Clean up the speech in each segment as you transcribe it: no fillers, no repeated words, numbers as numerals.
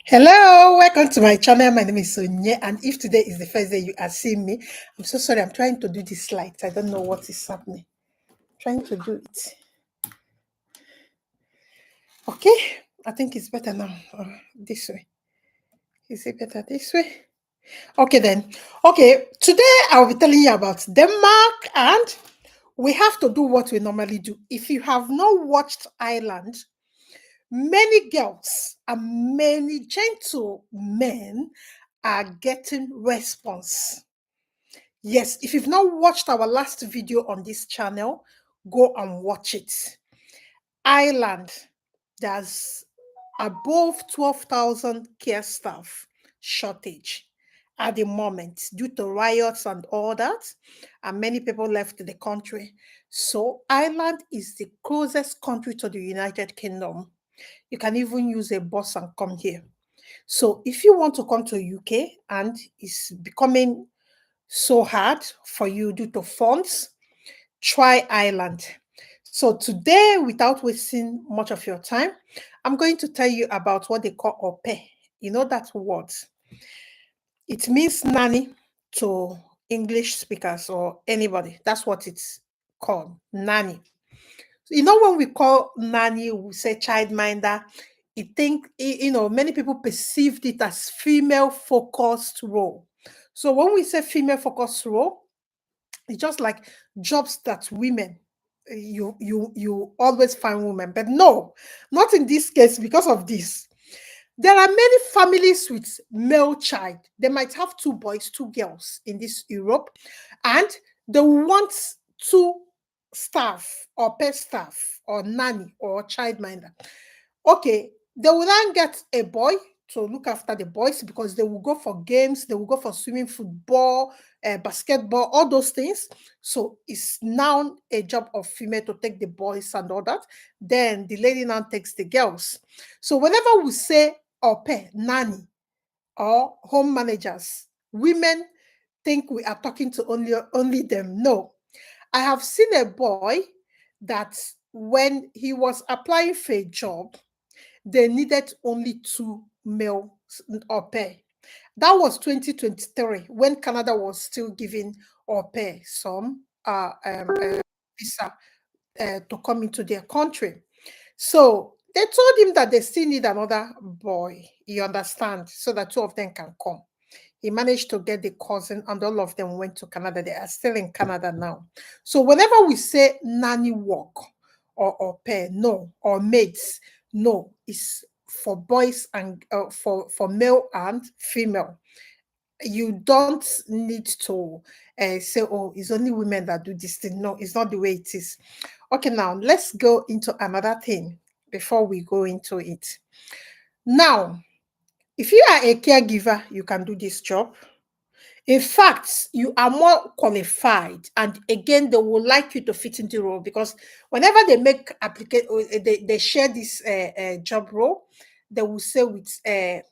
Hello, welcome to my channel. My name is Onyinye, and if today is the first day you are seeing me, I'm so sorry. I'm trying to do this slides. I don't know what is happening. Trying to do it. Okay, I think it's better now. This way. Is it better this way? Okay, then. Okay, today I'll be telling you about Denmark, and we have to do what we normally do. If you have not watched Ireland, many girls and many gentlemen are getting response. Yes, if you've not watched our last video on this channel, go and watch it. Ireland, there's above 12,000 care staff shortage at the moment due to riots and all that, and many people left the country. So Ireland is the closest country to the United Kingdom. You can even use a bus and come here. So if you want to come to UK and it's becoming so hard for you due to funds, try Ireland. So today, without wasting much of your time, I'm going to tell you about what they call au pair. You know that word? It means nanny to English speakers or anybody. That's what it's called, nanny. You know, when we call nanny, we say childminder. Many people perceived it as female focused role. So when we say female focused role, it's just like jobs that women you always find women, but no, not in this case because of this. There are many families with male child. They might have two boys, two girls in this Europe, and they want two staff or pet staff or nanny or childminder. Okay, they will then get a boy to look after the boys because they will go for games, they will go for swimming, football, basketball, all those things. So it's now a job of female to take the boys and all that. Then the lady now takes the girls. So whenever we say au pair, nanny, or home managers, women think we are talking to only them. No, I have seen a boy that when he was applying for a job, they needed only two male au pair. That was 2023 when Canada was still giving au pair some visa to come into their country. So they told him that they still need another boy, you understand, so that two of them can come. He managed to get the cousin, and all of them went to Canada. They are still in Canada now. So whenever we say nanny work or au pair, no, or maids, no, it's for boys and for male and female. You don't need to say, oh, it's only women that do this thing. No, it's not the way it is. Okay, now let's go into another thing before we go into it. Now, if you are a caregiver, you can do this job. In fact, you are more qualified, and again, they will like you to fit into the role because whenever they make applicant, they share this job role, they will say with a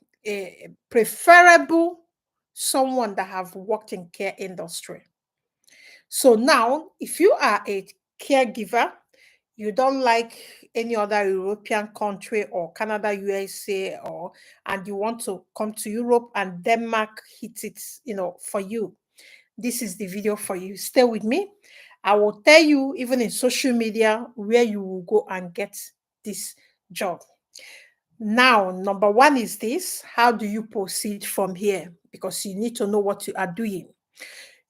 preferable someone that have worked in care industry. So now, if you are a caregiver, you don't like any other European country or Canada, USA, and you want to come to Europe and Denmark hit it, for you. This is the video for you. Stay with me. I will tell you, even in social media, where you will go and get this job. Now, number one is this: how do you proceed from here? Because you need to know what you are doing.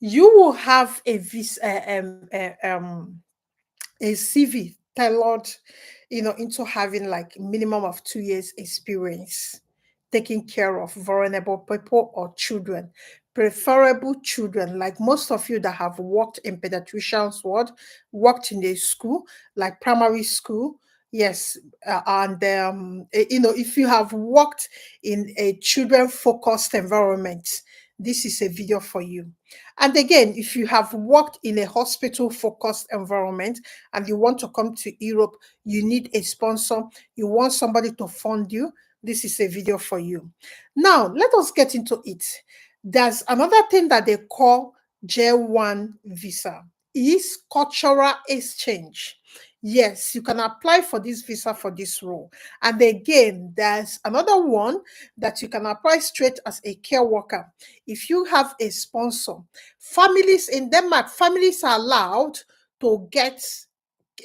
You will have a CV tailored, into having like minimum of 2 years experience taking care of vulnerable people or children, preferable children, like most of you that have worked in pediatrician's ward, worked in a school, like primary school. Yes, if you have worked in a children-focused environment, this is a video for you. And again, if you have worked in a hospital-focused environment and you want to come to Europe, you need a sponsor, you want somebody to fund you, this is a video for you. Now, let us get into it. There's another thing that they call J1 visa, is cultural exchange. Yes, you can apply for this visa for this role. And again, there's another one that you can apply straight as a care worker. If you have a sponsor, families in Denmark, families are allowed to get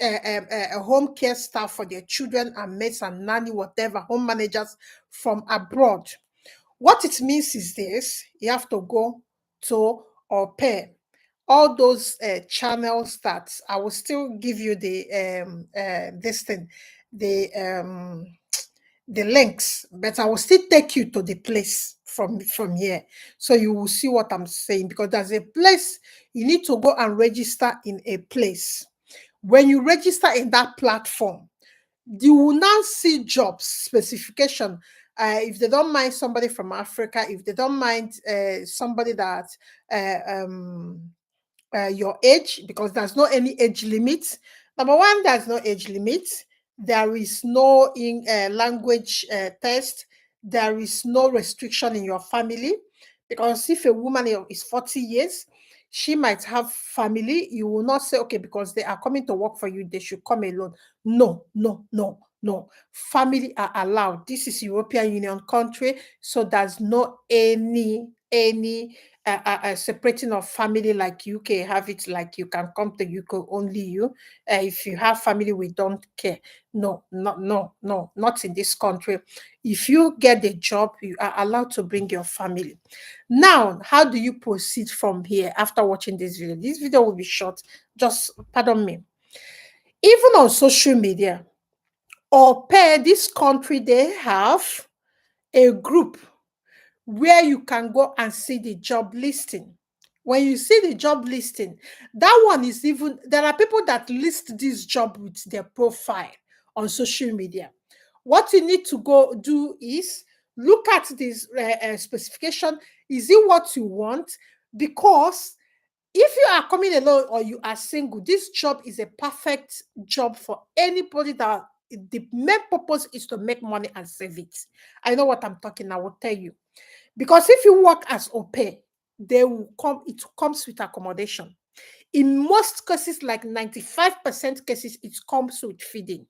a home care staff for their children and mates and nanny, whatever, home managers from abroad. What it means is this: you have to go to or pay all those channels that I will still give you this thing, the the links, but I will still take you to the place from here, so you will see what I'm saying, because there's a place you need to go and register in a place. When you register in that platform, you will now see jobs specification. If they don't mind somebody from Africa, if they don't mind somebody that uh, um, your age, because there's no any age limit. Number one, there's no age limit. There is no in language test. There is no restriction in your family, because if a woman is 40 years, she might have family. You will not say, okay, because they are coming to work for you, they should come alone. No, no, no, no. Family are allowed. This is European Union country, so there's no any separating of family like UK have it, like you can come to UK only you. If you have family, we don't care. No, not in this country. If you get the job, you are allowed to bring your family. Now, how do you proceed from here after watching this video? This video will be short. Just pardon me. Even on social media or per this country, they have a group where you can go and see the job listing. When you see the job listing, that one is even, there are people that list this job with their profile on social media. What you need to go do is look at this specification. Is it what you want? Because if you are coming alone or you are single, this job is a perfect job for anybody that the main purpose is to make money and save it. I know what I'm talking, I will tell you. Because if you work as au pair, they will come, it comes with accommodation. In most cases, like 95% cases, it comes with feeding.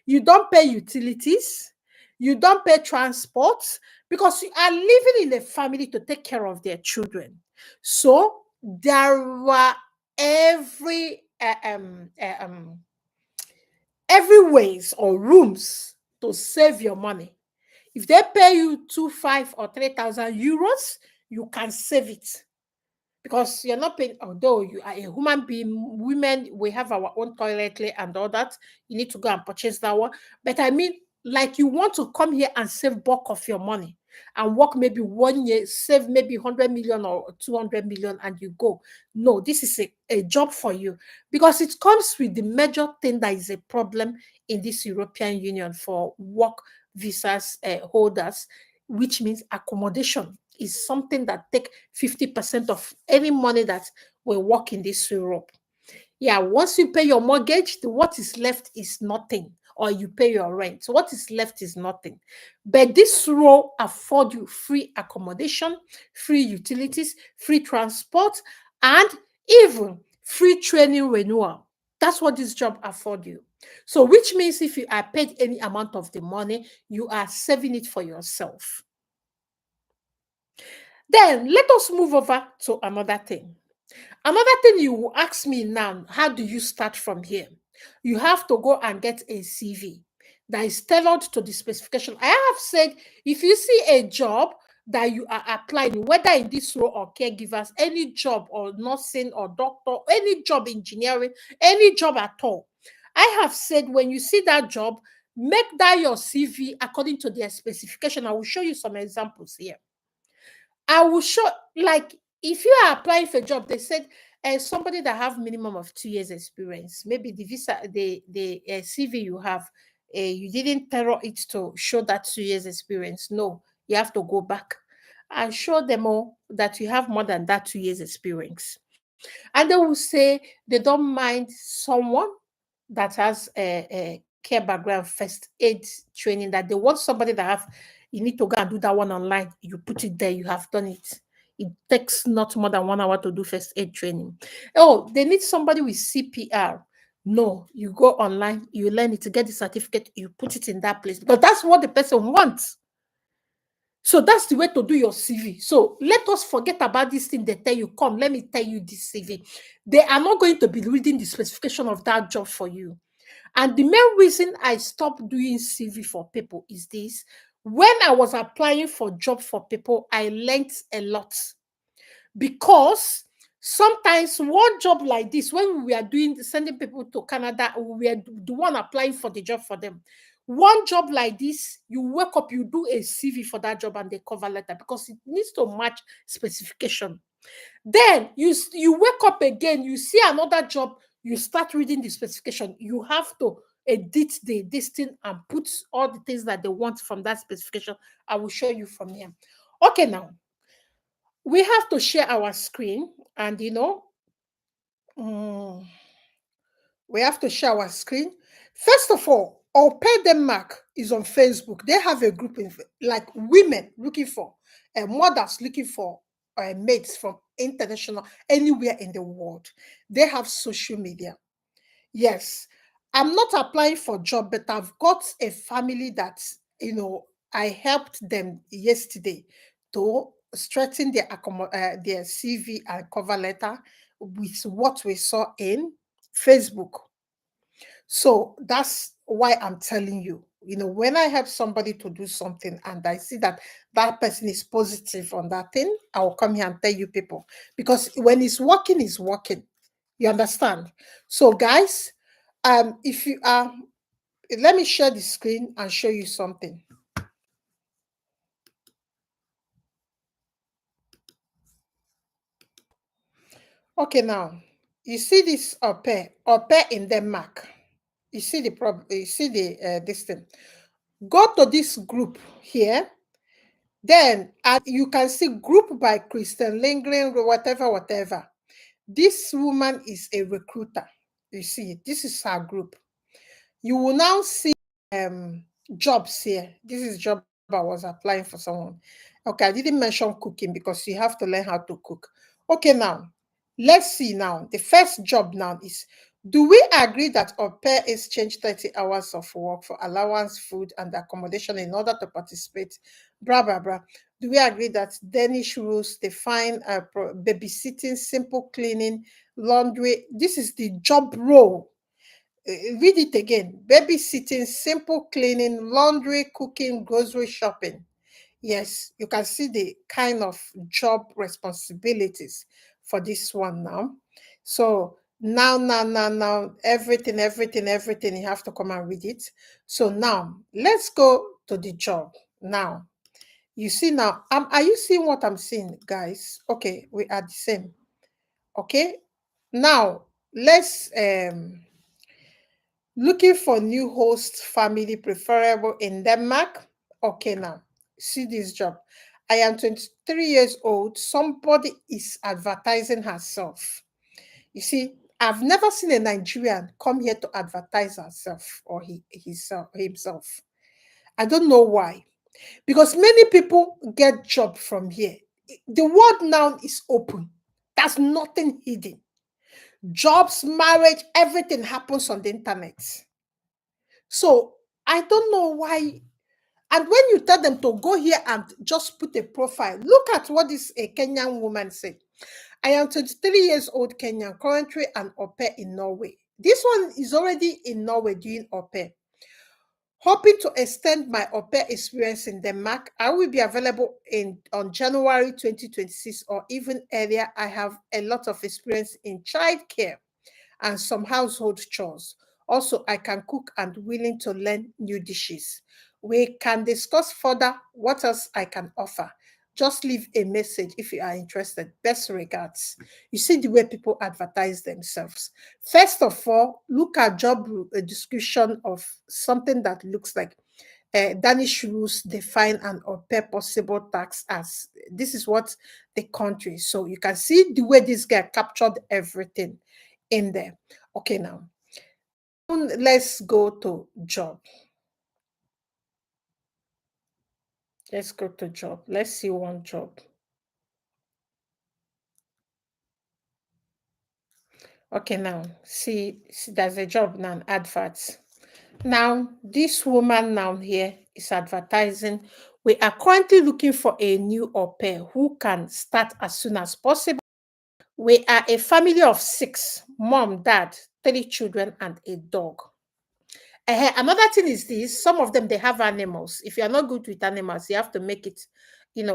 You don't pay utilities, you don't pay transport, because you are living in a family to take care of their children. So there were every every ways or rooms to save your money. If they pay you 2, 5, or 3,000 euros, you can save it, because you're not paying. Although you are a human being, women, we have our own toiletry and all that. You need to go and purchase that one. But I mean, like, you want to come here and save bulk of your money and work maybe 1 year, save maybe 100 million or 200 million, and you go. No, this is a job for you, because it comes with the major thing that is a problem in this European Union for work visas holders, which means accommodation is something that take 50% of any money that will work in this Europe. Yeah, once you pay your mortgage, what is left is nothing, or you pay your rent. So what is left is nothing. But this role afford you free accommodation, free utilities, free transport, and even free training renewal. That's what this job afford you. So which means if you are paid any amount of the money, you are saving it for yourself. Then let us move over to another thing. Another thing you will ask me now, how do you start from here? You have to go and get a CV that is tailored to the specification. I have said, if you see a job that you are applying, whether in this role or caregivers, any job or nursing or doctor, any job, engineering, any job at all, I have said, when you see that job, make that your CV according to their specification. I will show you some examples here. I will show, like, if you are applying for a job, they said somebody that have minimum of 2 years experience, maybe the visa, the CV you have, you didn't tailor it to show that 2 years experience. No, you have to go back and show them all that you have more than that 2 years experience. And they will say they don't mind someone that has a care background, first aid training, that they want somebody that have, you need to go and do that one online. You put it there, you have done it. It takes not more than 1 hour to do first aid training. Oh, they need somebody with CPR. No, you go online, you learn it, to get the certificate, you put it in that place because that's what the person wants. So that's the way to do your CV. So let us forget about this thing. They tell you, come, let me tell you this CV. They are not going to be reading the specification of that job for you. And the main reason I stopped doing CV for people is this. When I was applying for job for people, I learned a lot. Because sometimes one job like this, when we are doing sending people to Canada, we are the one applying for the job for them. One job like this, you wake up, you do a CV for that job and the cover letter because it needs to match specification. Then you wake up again, you see another job, you start reading the specification. You have to edit this thing and put all the things that they want from that specification. I will show you from here. Okay, now we have to share our screen, and mm, we have to share our screen. First of all, Au Pair Denmark is on Facebook. They have a group like women looking for mothers looking for mates from international anywhere in the world. They have social media. Yes, I'm not applying for job, but I've got a family that I helped them yesterday to strengthen their CV and cover letter with what we saw in Facebook. So that's why I'm telling you. When I help somebody to do something and I see that that person is positive on that thing, I will come here and tell you people. Because when it's working, it's working. You understand? So, guys, if you are, let me share the screen and show you something. Okay, now you see this au pair in Denmark. You see the problem. You see this thing. Go to this group here. Then you can see group by Christian Lindgren, whatever. This woman is a recruiter. You see, this is her group. You will now see jobs here. This is job I was applying for someone. Okay, I didn't mention cooking because you have to learn how to cook. Okay, now let's see. Now the first job now is, do we agree that au pair exchange 30 hours of work for allowance, food, and accommodation in order to participate? Blah blah blah. Do we agree that Danish rules define babysitting, simple cleaning, laundry? This is the job role. Read it again. Babysitting, simple cleaning, laundry, cooking, grocery shopping. Yes, you can see the kind of job responsibilities for this one now. So now, everything, you have to come and read it. So now, let's go to the job. Now, you see now, are you seeing what I'm seeing, guys? Okay, we are the same. Okay, now let's looking for new host family preferable in Denmark. Okay, now see this job. I am 23 years old. Somebody is advertising herself. You see, I've never seen a Nigerian come here to advertise herself or himself. I don't know why. Because many people get job from here. The world now is open. There's nothing hidden. Jobs, marriage, everything happens on the internet. So I don't know why. And when you tell them to go here and just put a profile, look at what this a Kenyan woman said. I am 23 years old Kenyan, currently an au pair in Norway. This one is already in Norway doing au pair. Hoping to extend my au pair experience in Denmark, I will be available on January 2026 or even earlier. I have a lot of experience in childcare and some household chores. Also, I can cook and willing to learn new dishes. We can discuss further what else I can offer. Just leave a message if you are interested. Best regards. You see the way people advertise themselves. First of all, look at job description of something that looks like Danish rules define an au pair possible tax as. This is what the country. So you can see the way this guy captured everything in there. Okay, now let's go to job. Let's go to job. Let's see one job. Okay, now see there's a job now, adverts. Now, this woman now here is advertising. We are currently looking for a new au pair who can start as soon as possible. We are a family of 6, mom, dad, 3 children, and a dog. Another thing is this: some of them they have animals. If you are not good with animals, you have to make it,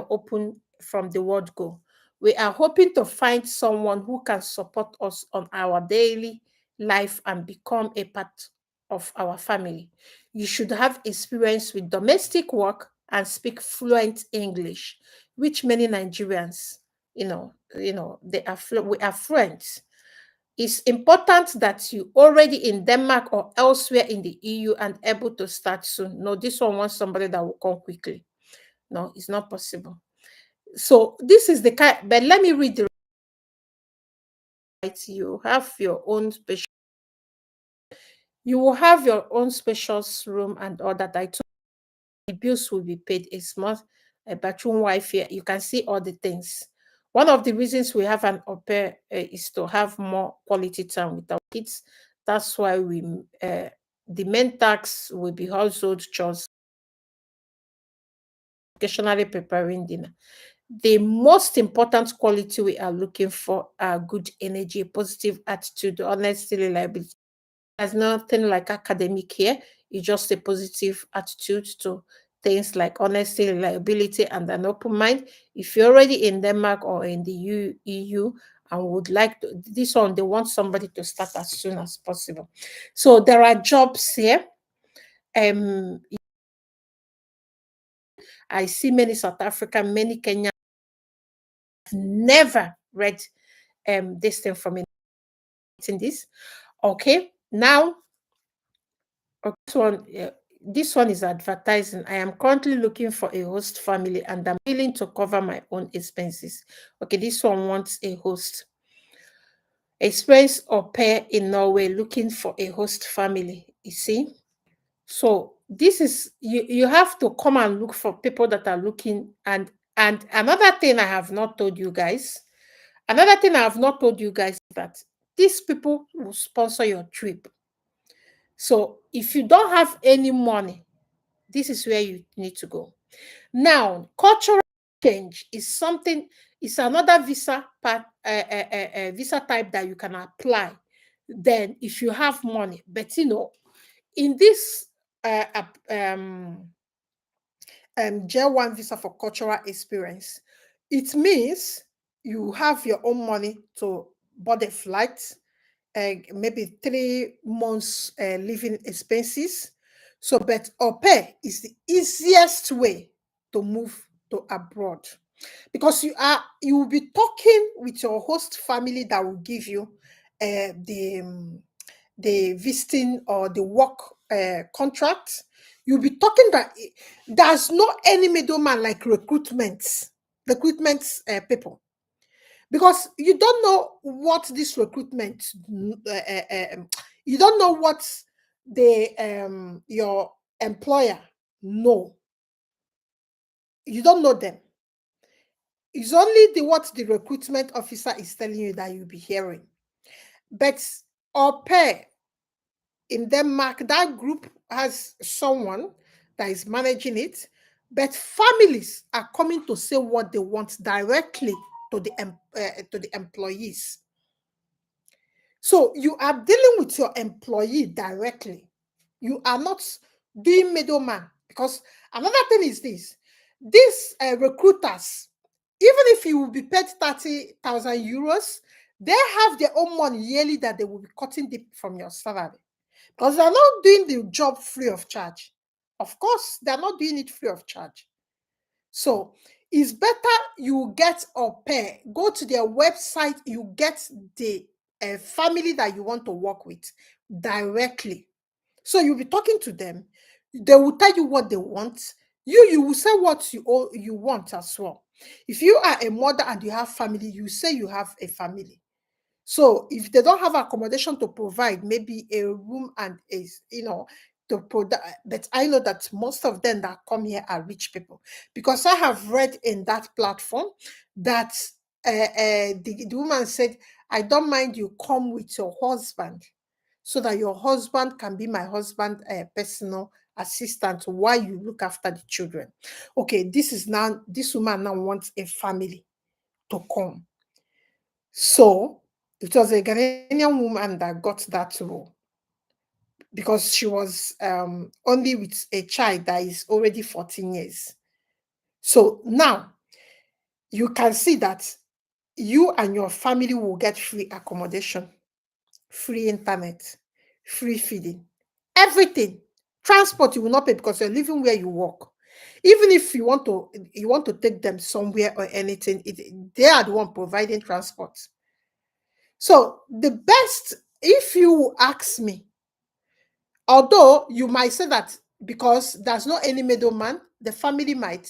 open from the word go. We are hoping to find someone who can support us on our daily life and become a part of our family. You should have experience with domestic work and speak fluent English, which many Nigerians, they are we are fluent. It's important that you already in Denmark or elsewhere in the EU and able to start soon. No, this one wants somebody that will come quickly. No, it's not possible. So this is the kind, but let me read the right. You have your own special, you will have your own spacious room and all that. I told you, the bills will be paid a month, a bathroom, Wi-Fi. You can see all the things. One of the reasons we have an au pair is to have more quality time with our kids. That's why the main tax will be household chores, occasionally preparing dinner. The most important quality we are looking for are good energy, positive attitude, honesty, reliability. There's nothing like academic here. It's just a positive attitude to things like honesty, reliability, and an open mind. If you're already in Denmark or in the EU and would like to, this one, they want somebody to start as soon as possible. So there are jobs here. I see many South African, many Kenyan never read this thing from in this. Okay, now this one is advertising. I am currently looking for a host family and I'm willing to cover my own expenses. Okay, this one wants a host. Experience au pair in Norway looking for a host family. You see? So this is you have to come and look for people that are looking. And another thing I have not told you guys, is that these people will sponsor your trip. So if you don't have any money, this is where you need to go. Now, cultural change is something, it's another visa type that you can apply. Then, if you have money, but in this J1 visa for cultural experience, it means you have your own money to board a flight, maybe 3 months living expenses. So, but au pair is the easiest way to move to abroad because you will be talking with your host family that will give you the visiting or the work contract. You'll be talking that there's no any middleman like recruitment people, because you don't know what this recruitment you don't know what the your employer know. You don't know them. It's only the what the recruitment officer is telling you that you'll be hearing. But au pair in Denmark, that group has someone that is managing it, but families are coming to say what they want directly to the employees. So you are dealing with your employee directly. You are not doing middleman, because another thing is this: these recruiters, even if you will be paid 30,000 euros, they have their own money yearly that they will be cutting from your salary, because they're not doing the job free of charge. Of course, they're not doing it free of charge. So it's better you get au pair, go to their website, you get the family that you want to work with directly. So you'll be talking to them. They will tell you what they want. You will say what you want as well. If you are a mother and you have family, you say you have a family. So if they don't have accommodation to provide, maybe a room and to provide. But I know that most of them that come here are rich people, because I have read in that platform that the woman said, I don't mind you come with your husband so that your husband can be my husband personal assistant while you look after the children. Okay, this woman now wants a family to come. So it was a Ghanaian woman that got that role because she was only with a child that is already 14 years. So now you can see that you and your family will get free accommodation, free internet, free feeding, everything. Transport you will not pay because you're living where you work. Even if you want to take them somewhere or anything, they are the one providing transport. So the best, if you ask me, although you might say that because there's not any middleman, the family might,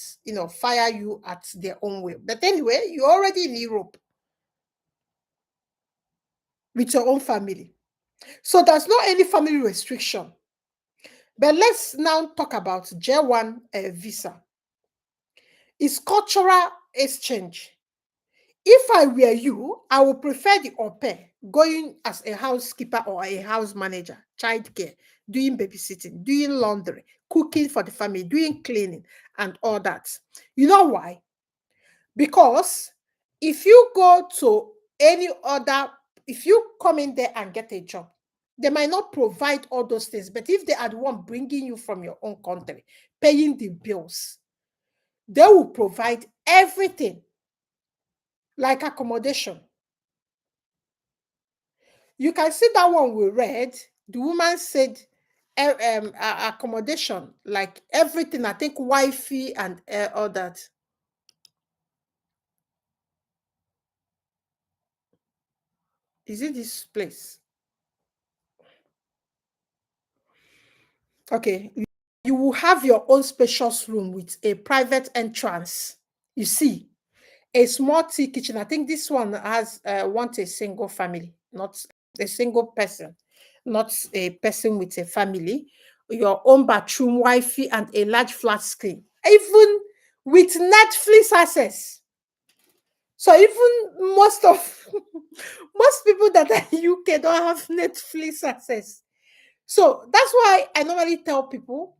fire you at their own will. But anyway, you're already in Europe with your own family. So there's not any family restriction. But let's now talk about J1 visa. It's cultural exchange. If I were you, I would prefer the au pair going as a housekeeper or a house manager, childcare, doing babysitting, doing laundry, cooking for the family, doing cleaning, and all that. You know why? Because if you go to any other, if you come in there and get a job, they might not provide all those things, but if they are the one bringing you from your own country, paying the bills, they will provide everything like accommodation. You can see that one we read. The woman said accommodation, like everything. I think Wi-Fi and all that. Is it this place? Okay. You will have your own spacious room with a private entrance. You see, a small tea kitchen. I think this one has want a single family, not a single person, not a person with a family. Your own bathroom, Wi-Fi, and a large flat screen, even with Netflix access. So even most of most people that are in UK don't have Netflix access. So that's why I normally tell people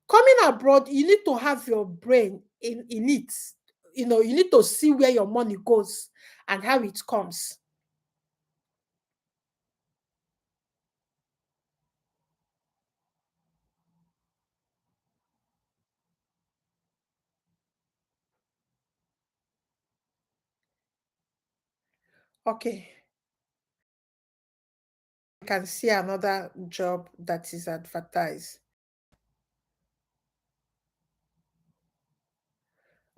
coming abroad, you need to have your brain in it. You need to see where your money goes and how it comes. Okay, I can see another job that is advertised.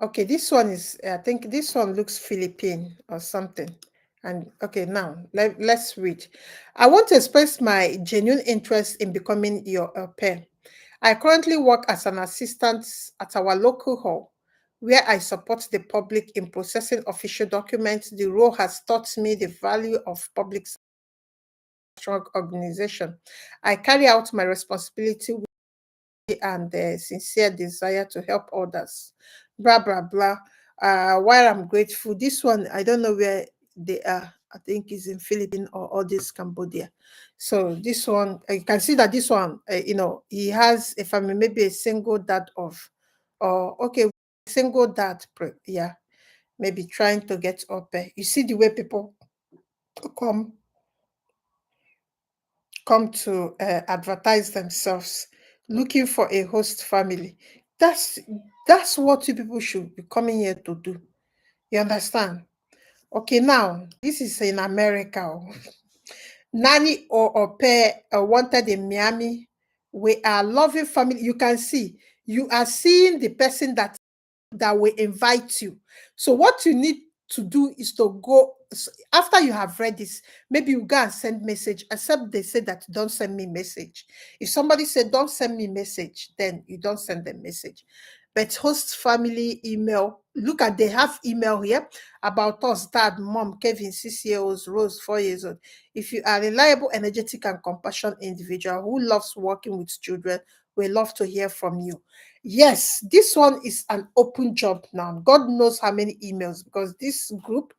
Okay, this one is, I think this one looks Philippine or something. And okay, now let's read. I want to express my genuine interest in becoming your au pair. I currently work as an assistant at our local hall, where I support the public in processing official documents. The role has taught me the value of public strong organization. I carry out my responsibility and sincere desire to help others. Blah blah blah. While I'm grateful, this one I don't know where they are. I think is in Philippines or this Cambodia. So this one, you can see that this one, he has a family, maybe a single dad of, or okay, single dad, yeah, maybe trying to get up. You see the way people come come to advertise themselves looking for a host family. That's what you people should be coming here to do. You understand? Okay, now this is in America. Nanny or au pair wanted in Miami. We are loving family. You can see you are seeing the person that will invite you. So what you need to do is to go after you have read this, maybe you go and send message, except they say that don't send me message. If somebody said don't send me message, then you don't send them message. But host family email, look at they have email here about us, dad, mom, Kevin, 6 years old, Rose, 4 years old. If you are a reliable, energetic, and compassionate individual who loves working with children, We love to hear from you. Yes, this one is an open job now. God knows how many emails, because this group,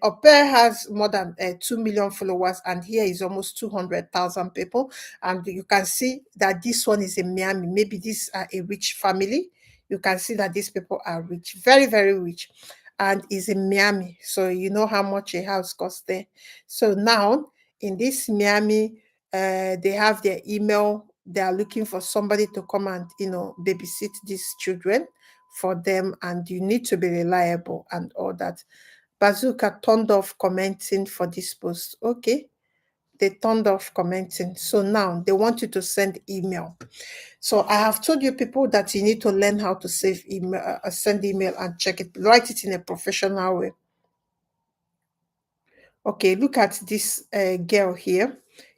Opera has more than 2 million followers, and here is almost 200,000 people. And you can see that this one is in Miami. Maybe these are a rich family. You can see that these people are rich, very, very rich, and is in Miami. So you know how much a house costs there. So now in this Miami, they have their email. They are looking for somebody to come and, babysit these children for them, and you need to be reliable and all that. Bazooka turned off commenting for this post. Okay, they turned off commenting. So now they want you to send email. So I have told you people that you need to learn how to save email, send email and check it, write it in a professional way. Okay, look at this girl here.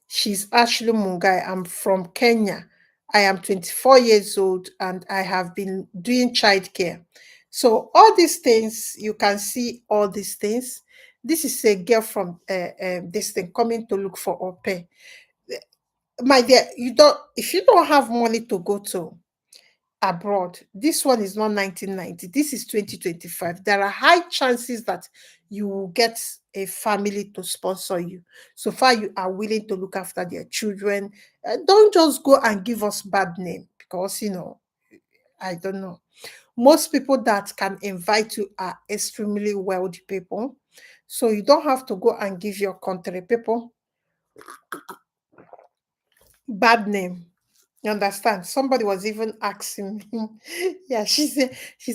She's Ashley Mungai. I'm from Kenya. I am 24 years old and I have been doing childcare. So all these things, you can see all these things. This is a girl from this thing coming to look for au pair. My dear, if you don't have money to go to abroad, this one is not 1990, this is 2025. There are high chances that you will get a family to sponsor you, so far you are willing to look after their children. Don't just go and give us bad name, because I don't know, most people that can invite you are extremely wealthy people. So you don't have to go and give your country people bad name. You understand? Somebody was even asking me, yeah, she's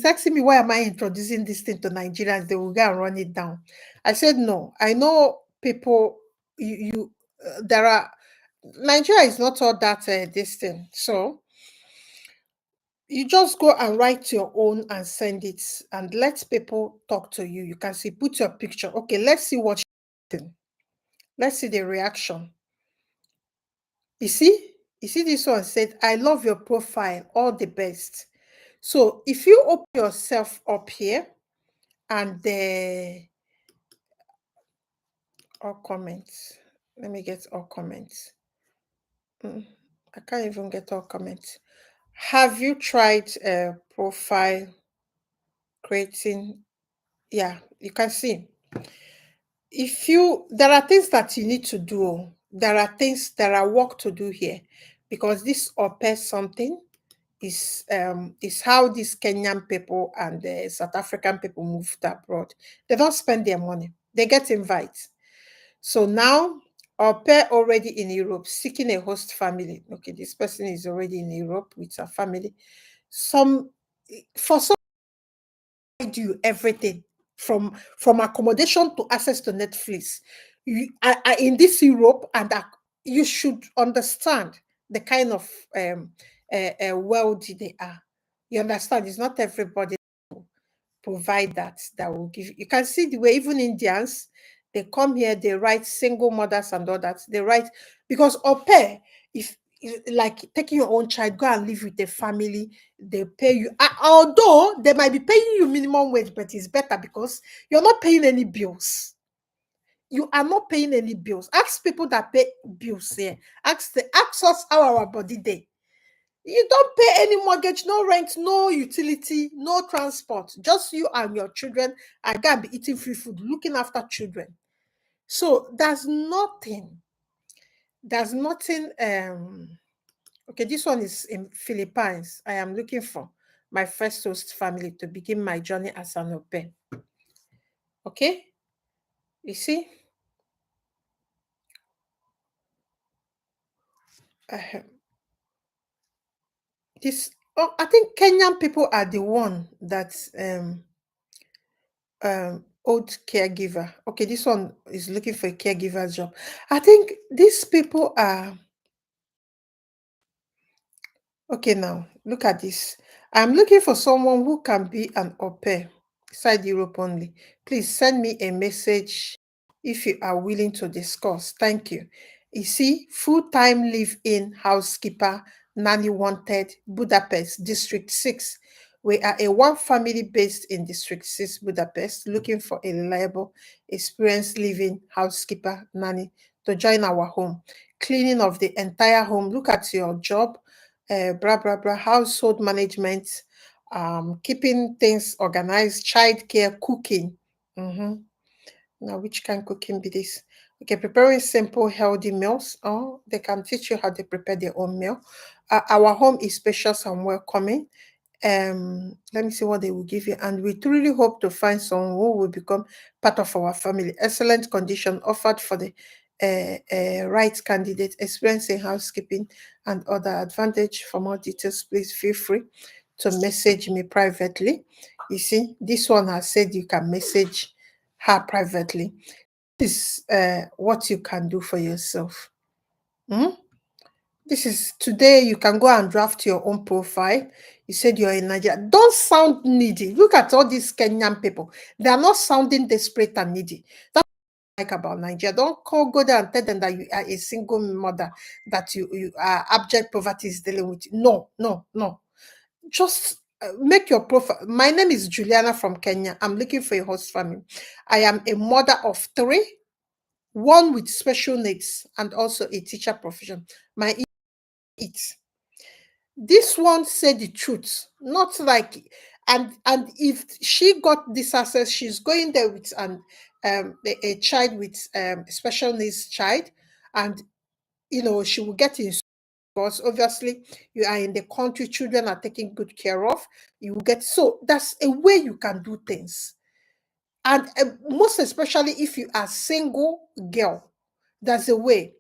asking me, why am I introducing this thing to Nigerians? They will go and run it down. I said, no, I know people, there are, Nigeria is not all that this thing. So you just go and write your own and send it and let people talk to you. You can see, put your picture. Okay, let's see what she's doing. Let's see the reaction. You see? You see, this one said, I love your profile, all the best. So if you open yourself up here and all comments, let me get all comments. I can't even get all comments. Have you tried profile creating? Yeah, you can see. There are things that you need to do. There are work to do here, because this opera something is how these Kenyan people and South African people moved abroad. They don't spend their money. They get invites. So now, au pair already in Europe, seeking a host family. Okay, this person is already in Europe with a family. For some, do everything from accommodation to access to Netflix. In this Europe, and you should understand the kind of wealthy they are. You understand? It's not everybody provide that will give you can see the way even Indians, they come here, they write single mothers and all that. They write, because au pair, if like taking your own child, go and live with a family, they pay you. Although they might be paying you minimum wage, but it's better because you're not paying any bills. You are not paying any bills. Ask people that pay bills here. Ask us how our body day. You don't pay any mortgage, no rent, no utility, no transport. Just you and your children are gonna be eating free food, looking after children. So there's nothing. There's nothing. Okay, this one is in Philippines. I am looking for my first host family to begin my journey as an au pair. Okay, you see. This. Oh, I think Kenyan people are the one that old caregiver. Okay, this one is looking for a caregiver job. I think these people are okay. Now look at this. I'm looking for someone who can be an au pair inside Europe only. Please send me a message if you are willing to discuss. Thank you. You see, full-time live-in housekeeper, nanny wanted, Budapest, District 6. We are a one family based in District 6, Budapest, looking for a reliable, experienced living housekeeper, nanny to join our home. Cleaning of the entire home. Look at your job. blah blah blah, household management, keeping things organized, childcare, cooking. Mhm. Now, which kind cooking be this? Okay, preparing simple, healthy meals. Oh, they can teach you how to prepare their own meal. Our home is spacious and welcoming. Let me see what they will give you. And we truly hope to find someone who will become part of our family. Excellent condition offered for the right candidate, experience in housekeeping and other advantage. For more details, please feel free to message me privately. You see, this one has said you can message her privately. This is what you can do for yourself. Hmm? This is today. You can go and draft your own profile. You said you're in Nigeria. Don't sound needy. Look at all these Kenyan people. They are not sounding desperate and needy. That's what I like about Nigeria. Don't go there and tell them that you are a single mother, that you are abject poverty is dealing with. No, no, no. Just make your profile. My name is Juliana from Kenya. I'm looking for a host family. I am a mother of three, one with special needs, and also a teacher profession. My it. This one said the truth, not like, and if she got this access, she's going there with a child with special needs child, and she will get in because obviously you are in the country, children are taken good care of. You will get, so that's a way you can do things, and most especially if you are single girl, that's a way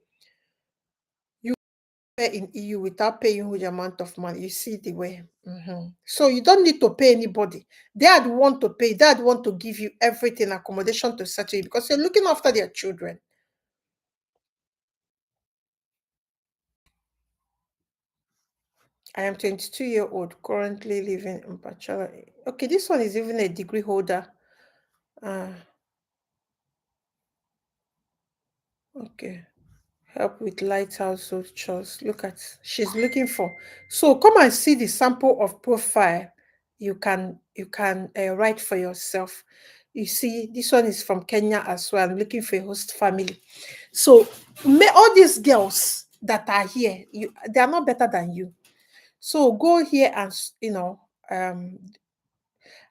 in EU without paying huge amount of money. You see the way. So you don't need to pay anybody. They are the one to pay. They are the one to give you everything, accommodation to settle you, because you're looking after their children. I am 22-year-old, currently living in Bachelor. Okay, this one is even a degree holder. Uh, okay. Help with light household chores. Look at, she's looking for. So come and see the sample of profile you can write for yourself. You see, this one is from Kenya as well. I'm looking for a host family. So all these girls that are here, they are not better than you. So go here and um,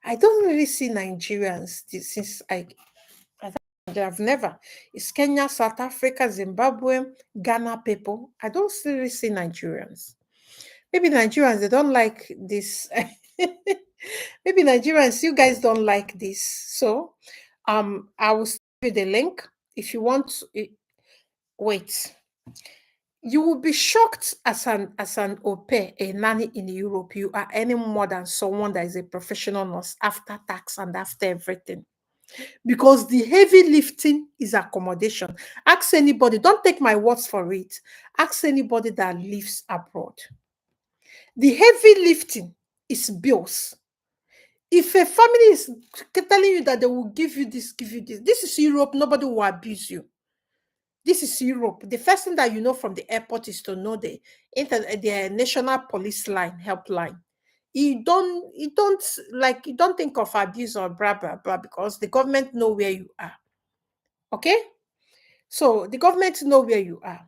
I don't really see Nigerians since I've never. It's Kenya, South Africa, Zimbabwe, Ghana people. I don't really see Nigerians. Maybe Nigerians, they don't like this. Maybe Nigerians, you guys don't like this. So I will send you the link if you want wait. You will be shocked as an au pair, a nanny in Europe. You are earning more than someone that is a professional nurse after tax and after everything, because the heavy lifting is accommodation. Ask anybody, don't take my words for it. Ask anybody that lives abroad. The heavy lifting is bills. If a family is telling you that they will give you this is Europe, nobody will abuse you. This is Europe. The first thing that you know from the airport is to know the national police line, helpline. You don't think of abuse or blah blah blah, because the government know where you are. Okay? So the government know where you are.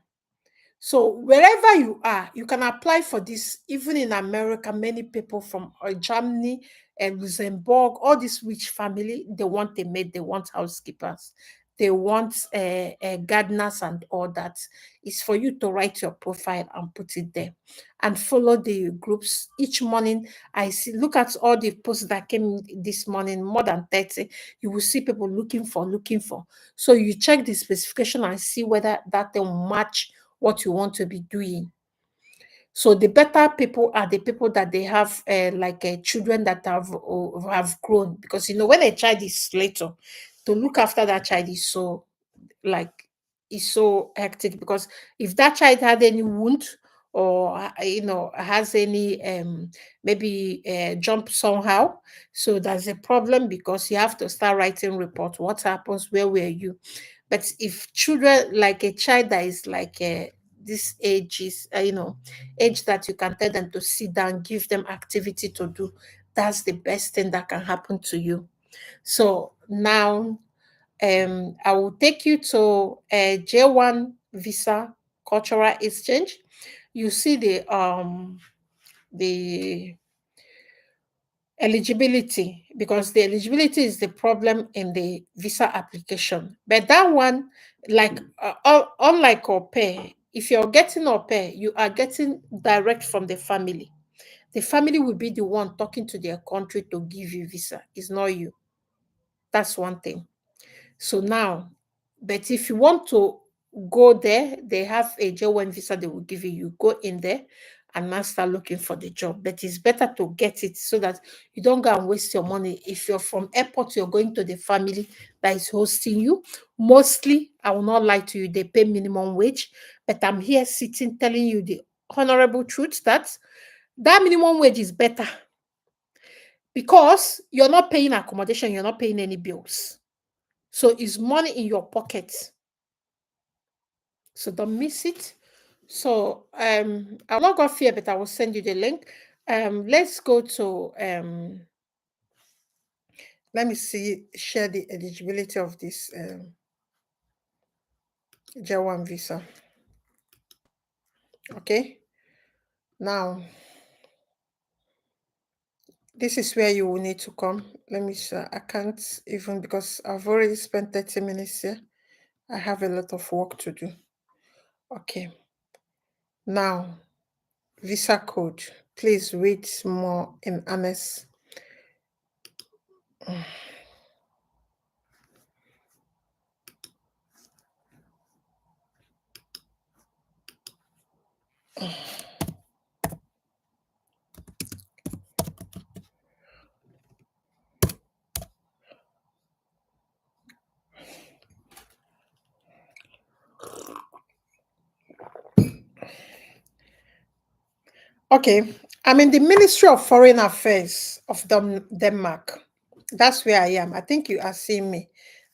So wherever you are, you can apply for this. Even in America, many people from Germany and Luxembourg, all this rich family, they want a maid, they want housekeepers, they want gardeners and all that. It's for you to write your profile and put it there and follow the groups. Each morning, I see, look at all the posts that came this morning, more than 30. You will see people looking for. So you check the specification and see whether that will match what you want to be doing. So the better people are the people that they have children that have grown, because when a child is little, to look after that child is so like is so hectic, because if that child had any wound, or has any maybe jump somehow, so that's a problem, because you have to start writing report, what happens, where were you. But if children, like a child that is this age is age that you can tell them to sit down, give them activity to do, that's the best thing that can happen to you. So now I will take you to a J1 visa cultural exchange. You see the the eligibility, because the eligibility is the problem in the visa application. But that one, like unlike au pair, if you're getting au pair, you are getting direct from the family. The family will be the one talking to their country to give you visa. It's not you. That's one thing. So now, but if you want to go there, they have a J1 visa they will give you. You go in there and now start looking for the job. But it's better to get it so that you don't go and waste your money. If you're from airport, you're going to the family that is hosting you. Mostly, I will not lie to you, they pay minimum wage. But I'm here sitting telling you the honorable truth that that minimum wage is better because you're not paying accommodation, you're not paying any bills. So it's money in your pocket. So don't miss it. So I'll log off here, but I will send you the link. Let's go to let me see, share the eligibility of this J1 visa. Okay. Now this is where you will need to come. Let me see. I can't even because I've already spent 30 minutes here. I have a lot of work to do. Okay. Now, visa code. Please read more in earnest. Okay, I'm in the Ministry of Foreign Affairs of Denmark. That's where I am. I think you are seeing me.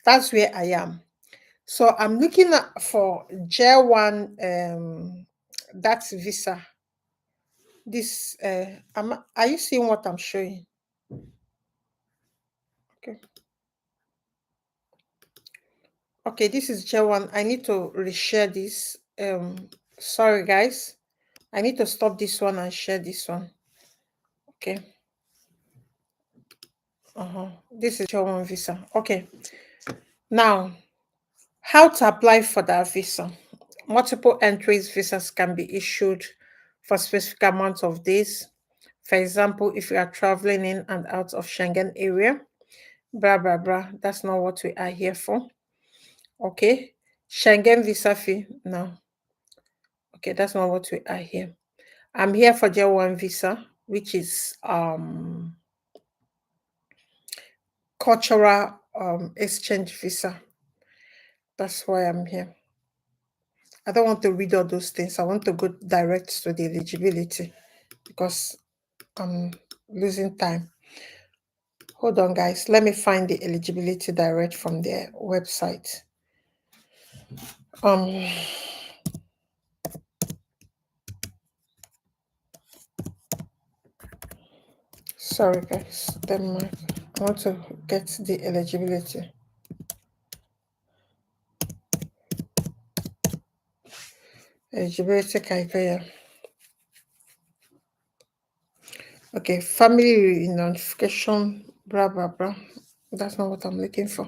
That's where I am. So I'm looking for J1, that's visa. This, are you seeing what I'm showing? Okay. Okay, this is J1. I need to reshare this. Sorry, guys. I need to stop this one and share this one. Okay. This is J1 visa. Okay. Now, how to apply for that visa? Multiple entries visas can be issued for specific amounts of days. For example, if you are traveling in and out of Schengen area, blah, blah, blah. That's not what we are here for. Okay. Schengen visa fee, no. Okay, that's not what we are here. I'm here for J1 visa, which is cultural exchange visa. That's why I'm here. I don't want to read all those things. I want to go direct to the eligibility because I'm losing time. Hold on, guys. Let me find the eligibility direct from their website. Sorry, guys. Denmark. I want to get the eligibility. Eligibility criteria. Okay, family reunification, blah, blah, blah. That's not what I'm looking for.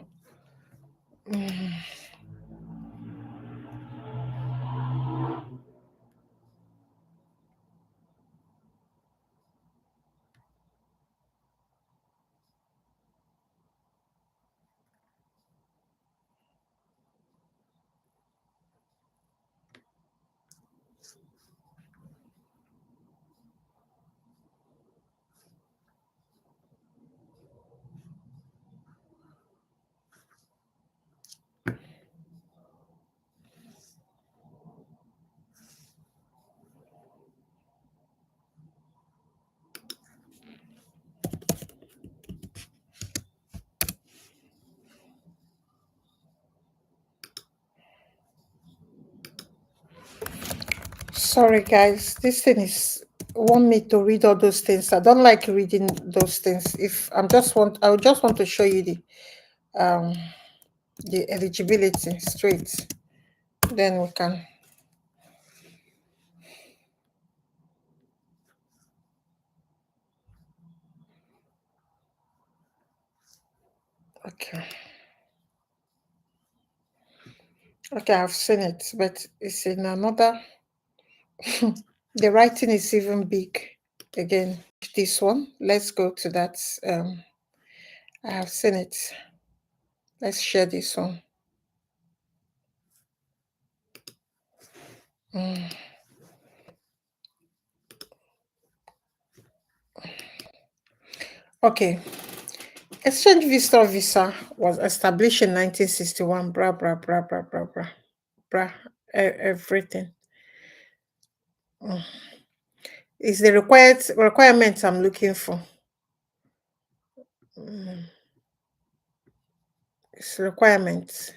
Sorry, guys. This thing is want me to read all those things. I don't like reading those things. If I just want to show you the eligibility straight. Then we can. Okay. Okay, I've seen it, but it's in another. The writing is even big. Again, this one. Let's go to that. I have seen it. Let's share this one. Mm. Okay. Exchange visitor visa was established in 1961. Bra bra bra bra bra bra bra. Everything. Mm. Is the requirement I'm looking for. Mm. It's requirements.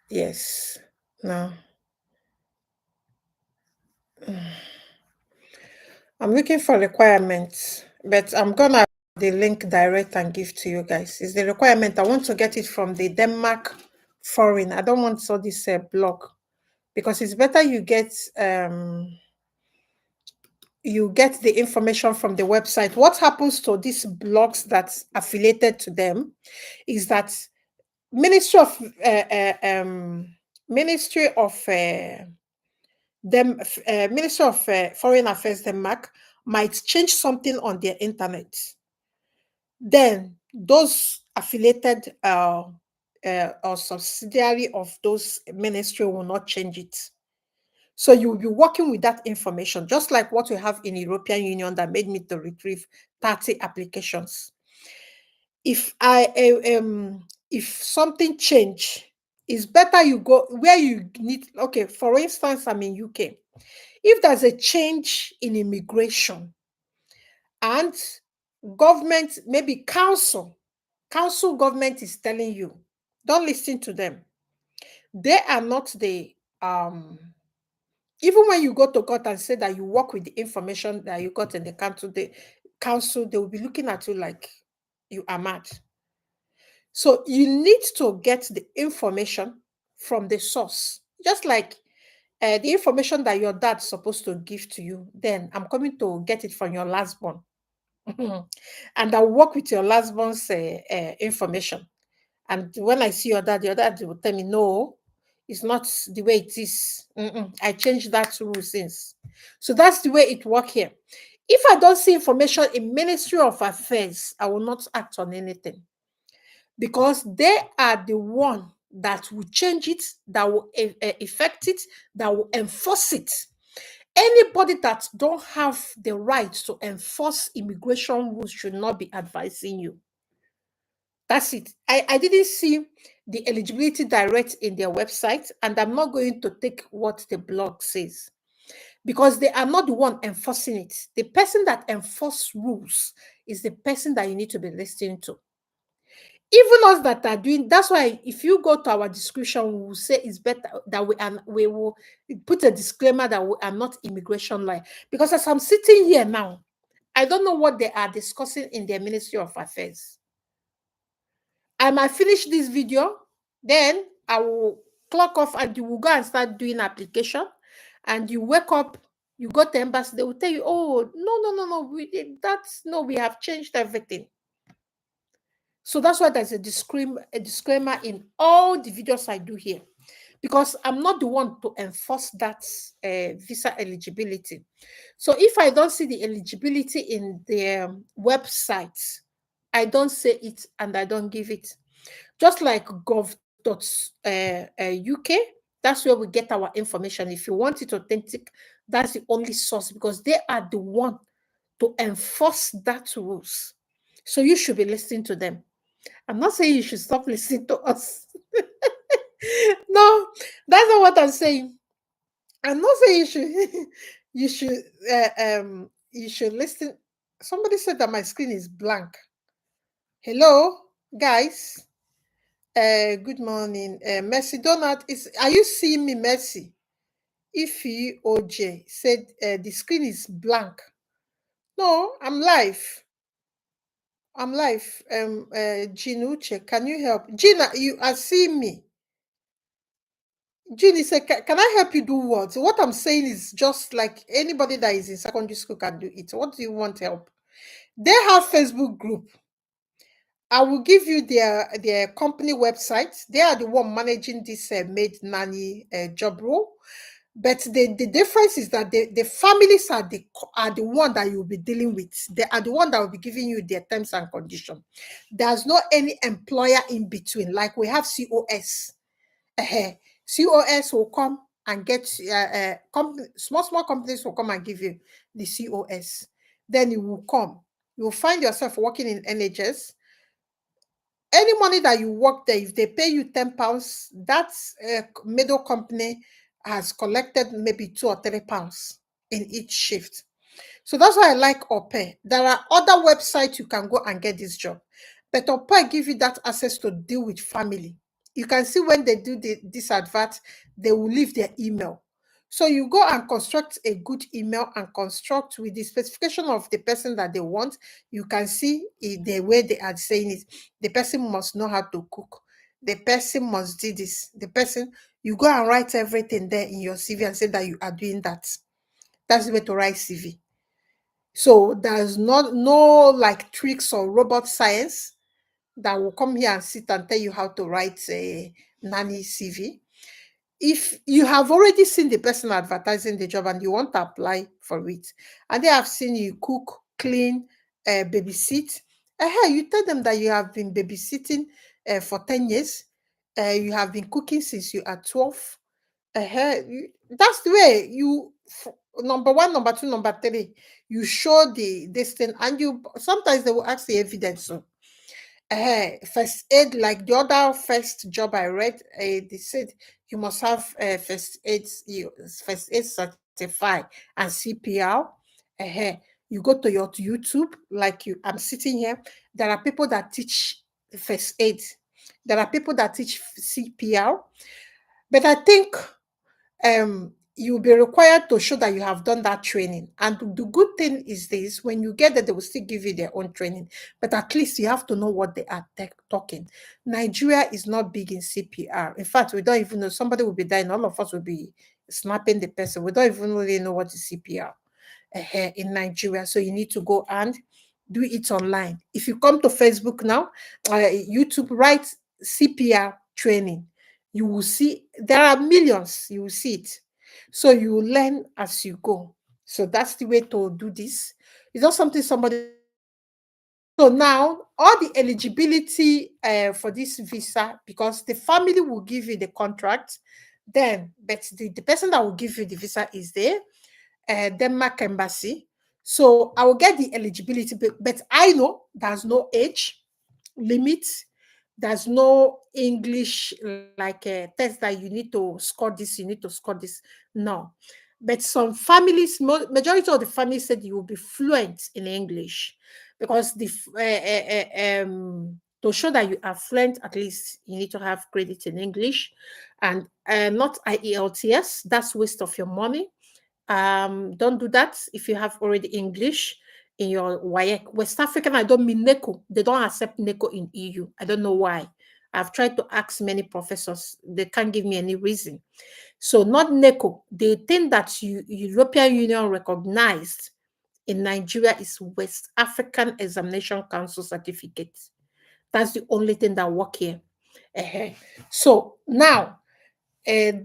Yes. No. Mm. I'm looking for requirements, but I'm gonna the link direct and give to you guys. It's the requirement. I want to get it from the Denmark foreign. I don't want all this blog, because it's better you get the information from the website. What happens to these blogs that's affiliated to them is that Ministry of Ministry of Ministry of Foreign Affairs Denmark might change something on their internet. Then those affiliated or subsidiary of those ministry will not change it. So you will be working with that information, just like what we have in European Union that made me to retrieve 30 applications. If something change, it's better you go where you need. Okay, for instance, I'm in UK. If there's a change in immigration and government, maybe council government is telling you, don't listen to them. They are not the even when you go to court and say that you work with the information that you got in the council, they will be looking at you like you are mad. So you need to get the information from the source, just like the information that your dad's supposed to give to you. Then I'm coming to get it from your last born. And I'll work with your last born's information. And when I see your dad will tell me, no, it's not the way it is. I changed that rule since. So that's the way it works here. If I don't see information in Ministry of Affairs, I will not act on anything, because they are the one that will change it, that will effect it, that will enforce it. Anybody that don't have the right to enforce immigration rules should not be advising you. That's it. I didn't see the eligibility direct in their website, and I'm not going to take what the blog says, because they are not the one enforcing it. The person that enforces rules is the person that you need to be listening to. Even us that are doing, that's why if you go to our description, we will say it's better that we will put a disclaimer that we are not immigration lawyer. Because as I'm sitting here now, I don't know what they are discussing in their Ministry of Affairs. I might finish this video, then I will clock off and you will go and start doing application. And you wake up, you go to embassy, they will tell you, oh, no, we have changed everything. So that's why there's a disclaimer in all the videos I do here, because I'm not the one to enforce that visa eligibility. So if I don't see the eligibility in the website, I don't say it and I don't give it. Just like gov.uk, that's where we get our information. If you want it authentic, that's the only source, because they are the one to enforce that rules. So you should be listening to them. I'm not saying you should stop listening to us. No, that's not what I'm saying. I'm not saying you should you should listen. Somebody said that my screen is blank. Hello, guys. Good morning. Mercy Donald, are you seeing me, Mercy? Ify OJ said the screen is blank. No, I'm live. I'm live. Gina Uche, can you help? Gina, you are seeing me. Gina said, can I help you do what? What I'm saying is just like anybody that is in secondary school can do it. What do you want help? They have Facebook group. I will give you their company website. They are the one managing this maid nanny job role. But the difference is that the families are the one that you'll be dealing with. They are the one that will be giving you their terms and conditions. There's no any employer in between. Like we have COS. uh COS will come and get small companies will come and give you the COS. Then you will come. You will find yourself working in NHS. Any money that you work there, if they pay you £10, that middle company has collected maybe £2 or £3 in each shift. So that's why I like Ope. There are other websites you can go and get this job. But Ope give you that access to deal with family. You can see when they do this advert, they will leave their email. So you go and construct a good email and construct with the specification of the person that they want. You can see the way they are saying it. The person must know how to cook. The person must do this. The person, you go and write everything there in your CV and say that you are doing that. That's the way to write CV. So there's not no like tricks or robot science that will come here and sit and tell you how to write a nanny CV. If you have already seen the person advertising the job and you want to apply for it, and they have seen you cook, clean, babysit, you tell them that you have been babysitting for 10 years, you have been cooking since you are 12. That's the way you number one, number two, number three. You show this thing, and you sometimes they will ask the evidence. So, first aid, like the other first job I read, they said you must have first aid certified and CPR. Uh, you go to your YouTube, like you. I'm sitting here. There are people that teach first aid. There are people that teach CPR, but I think you'll be required to show that you have done that training. And the good thing is this: when you get there, they will still give you their own training, but at least you have to know what they are talking. Nigeria is not big in CPR. In fact, we don't even know. Somebody will be dying, all of us will be snapping the person. We don't even really know what is CPR in Nigeria. So you need to go and do it online. If you come to Facebook now, YouTube, write CPR training. You will see there are millions. You will see it. So you will learn as you go. So that's the way to do this. It's not something somebody. So now all the eligibility for this visa, because the family will give you the contract, then but the person that will give you the visa is there Denmark embassy. So I will get the eligibility, but I know there's no age limit. There's no English like a test that you need to score this, you need to score this. No. But some families, majority of the families said you will be fluent in English because to show that you are fluent, at least you need to have credit in English and not IELTS. That's waste of your money. Don't do that if you have already English in your WAEC. West African, I don't mean NECO. They don't accept NECO in EU. I don't know why. I've tried to ask many professors. They can't give me any reason. So not NECO. The thing that European Union recognized in Nigeria is West African Examination Council certificate. That's the only thing that work here. So now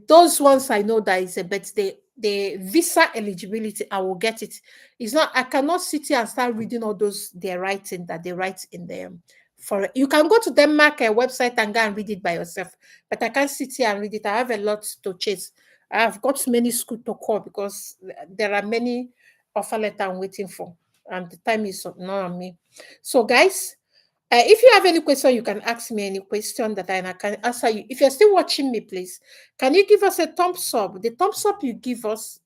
those ones I know that is a but the visa eligibility, I will get it. It's not, I cannot sit here and start reading all those they're writing that they write in them. For you can go to Denmark website and go and read it by yourself, but I can't sit here and read it. I have a lot to chase. I've got many school to call because there are many offer letter I'm waiting for, and the time is not on me. So guys, if you have any question, you can ask me any question that I can answer you. If you're still watching me, please, can you give us a thumbs up? The thumbs up you give us,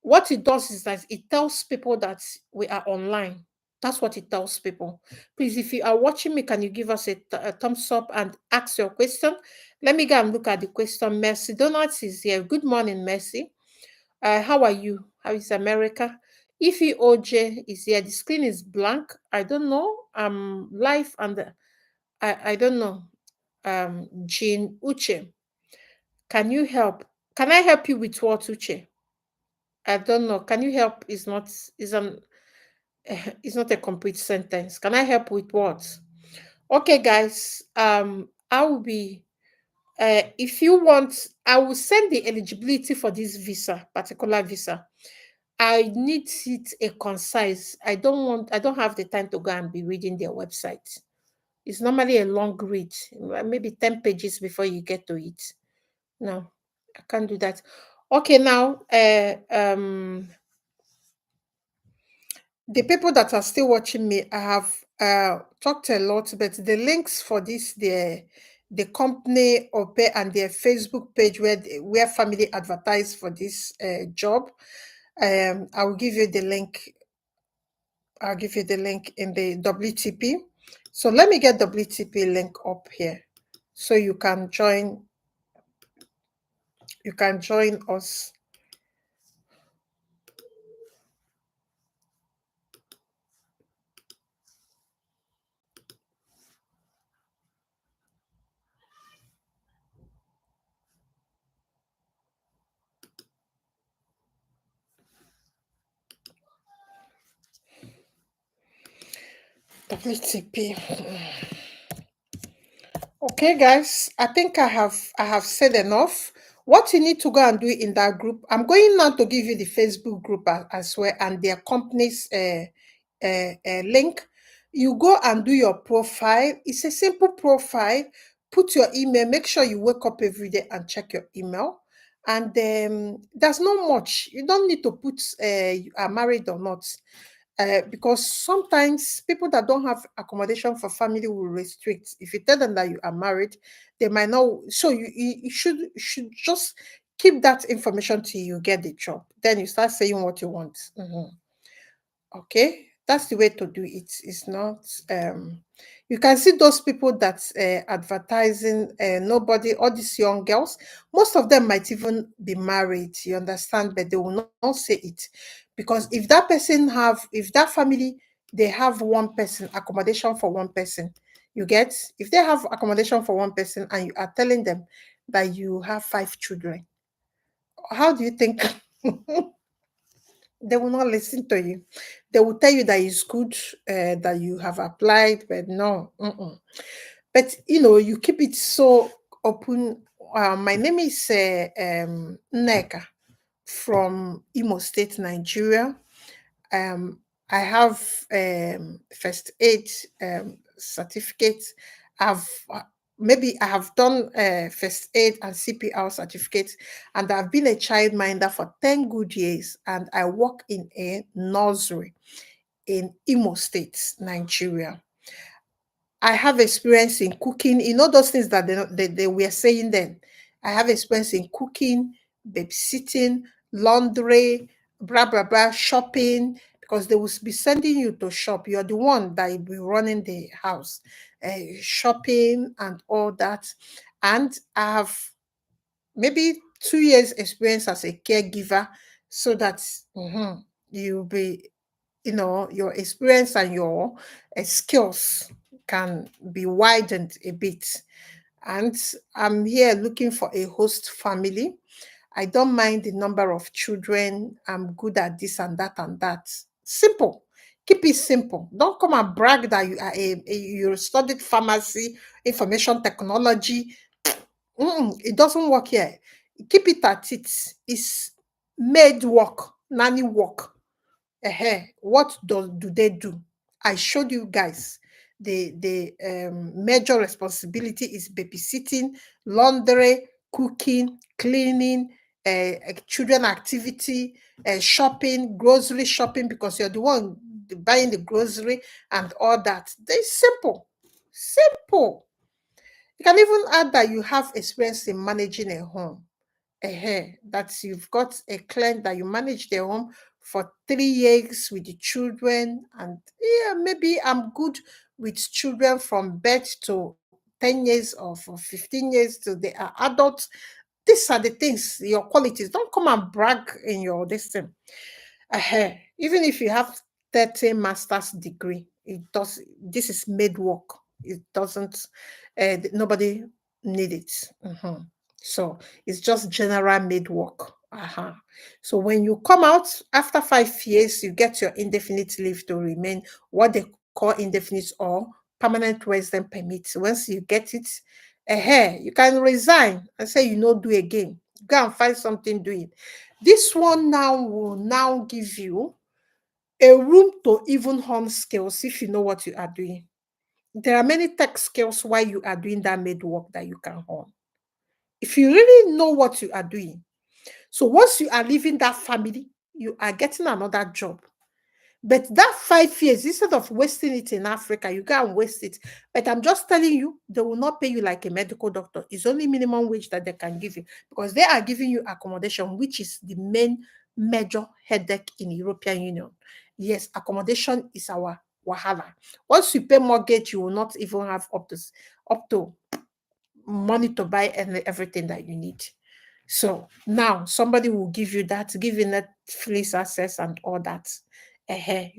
what it does is that it tells people that we are online. That's what it tells people. Please, if you are watching me, can you give us a thumbs up and ask your question? Let me go and look at the question. Mercy Donuts is here. Good morning, Mercy. How are you? How is America? Ify OJ is here. The screen is blank. I don't know. I'm live and I don't know. Jean Uche, can you help? Can I help you with what, Uche? I don't know. Can you help? Is not is It's not a complete sentence. Can I help with what? Okay, guys. I will be. If you want, I will send the eligibility for this visa, particular visa. I need it a concise. I don't want. I don't have the time to go and be reading their website. It's normally a long read, maybe 10 pages before you get to it. No, I can't do that. Okay, now, the people that are still watching me, I have talked a lot, but the links for this, the company OPE and their Facebook page where family advertise for this job, I will give you the link. I'll give you the link in the WTP. So let me get WTP link up here, so you can join. You can join us. WTP. Okay, guys, I think I have said enough. What you need to go and do in that group, I'm going now to give you the Facebook group as well and their company's link. You go and do your profile. It's a simple profile. Put your email. Make sure you wake up every day and check your email. And there's not much. You don't need to put you are married or not. Because sometimes people that don't have accommodation for family will restrict. If you tell them that you are married, they might not. So you should just keep that information till you get the job. Then you start saying what you want. Okay, that's the way to do it. It's not. You can see those people that's advertising. Nobody, all these young girls. Most of them might even be married. You understand, but they will not say it because if that family, they have one person accommodation for one person. You get if they have accommodation for one person and you are telling them that you have 5 children. How do you think? They will not listen to you. They will tell you that it's good that you have applied, but no. But you keep it so open. My name is Nneka from Imo State, Nigeria. Um, I have first aid certificate. I've maybe I have done first aid and CPR certificate, and I've been a childminder for 10 good years, and I work in a nursery in Imo State, Nigeria. I have experience in cooking. Those things that they were saying then. I have experience in cooking, babysitting, laundry, blah, blah, blah, shopping, because they will be sending you to shop. You're the one that will be running the house, shopping and all that. And I have maybe 2 years experience as a caregiver, so that you'll be your experience and your skills can be widened a bit. And I'm here looking for a host family. I don't mind the number of children. I'm good at this and that and that. Simple. Keep it simple. Don't come and brag that you are you studied pharmacy, information technology. It doesn't work here. Keep it at it. It's maid work, nanny work. What do they do? I showed you guys. The major responsibility is babysitting, laundry, cooking, cleaning, children activity, shopping, grocery shopping, because you're the one buying the grocery and all that. They're simple. Simple. You can even add that you have experience in managing a home. That you've got a client that you manage their home for 3 years with the children, and yeah, maybe I'm good with children from birth to 10 years or for 15 years till they are adults. These are the things, your qualities. Don't come and brag in your this thing. Even if you have 30 master's degree, this is made work. It doesn't nobody need it. So it's just general made work. Uh-huh. So when you come out after 5 years, you get your indefinite leave to remain, what they call indefinite or permanent resident permit. Once you get it, you can resign and say you no do again. Go and find something doing. This one now will now give you a room to even hone skills if you know what you are doing. There are many tech skills while you are doing that maid work that you can hone. If you really know what you are doing, so once you are leaving that family, you are getting another job. But that 5 years, instead of wasting it in Africa, you go and waste it. But I'm just telling you, they will not pay you like a medical doctor. It's only minimum wage that they can give you because they are giving you accommodation, which is the main major headache in European Union. Yes, accommodation is our wahala. Once you pay mortgage, you will not even have up to money to buy everything that you need. So now somebody will give you that, give you Netflix access and all that.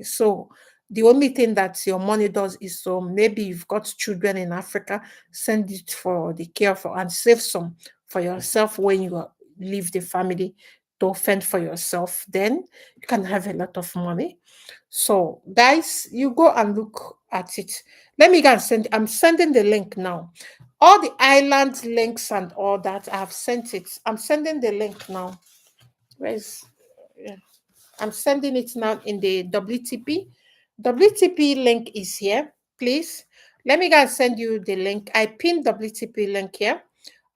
So the only thing that your money does is, so maybe you've got children in Africa, send it for the care for and save some for yourself when you leave the family to fend for yourself. Then you can have a lot of money. So guys, you go and look at it. Let me go and send. I'm sending the link now. All the island links and all that, I've sent it. I'm sending the link now. Where's yeah. I'm sending it now in the WTP. WTP link is here. Please let me go and send you the link. I pinned WTP link here.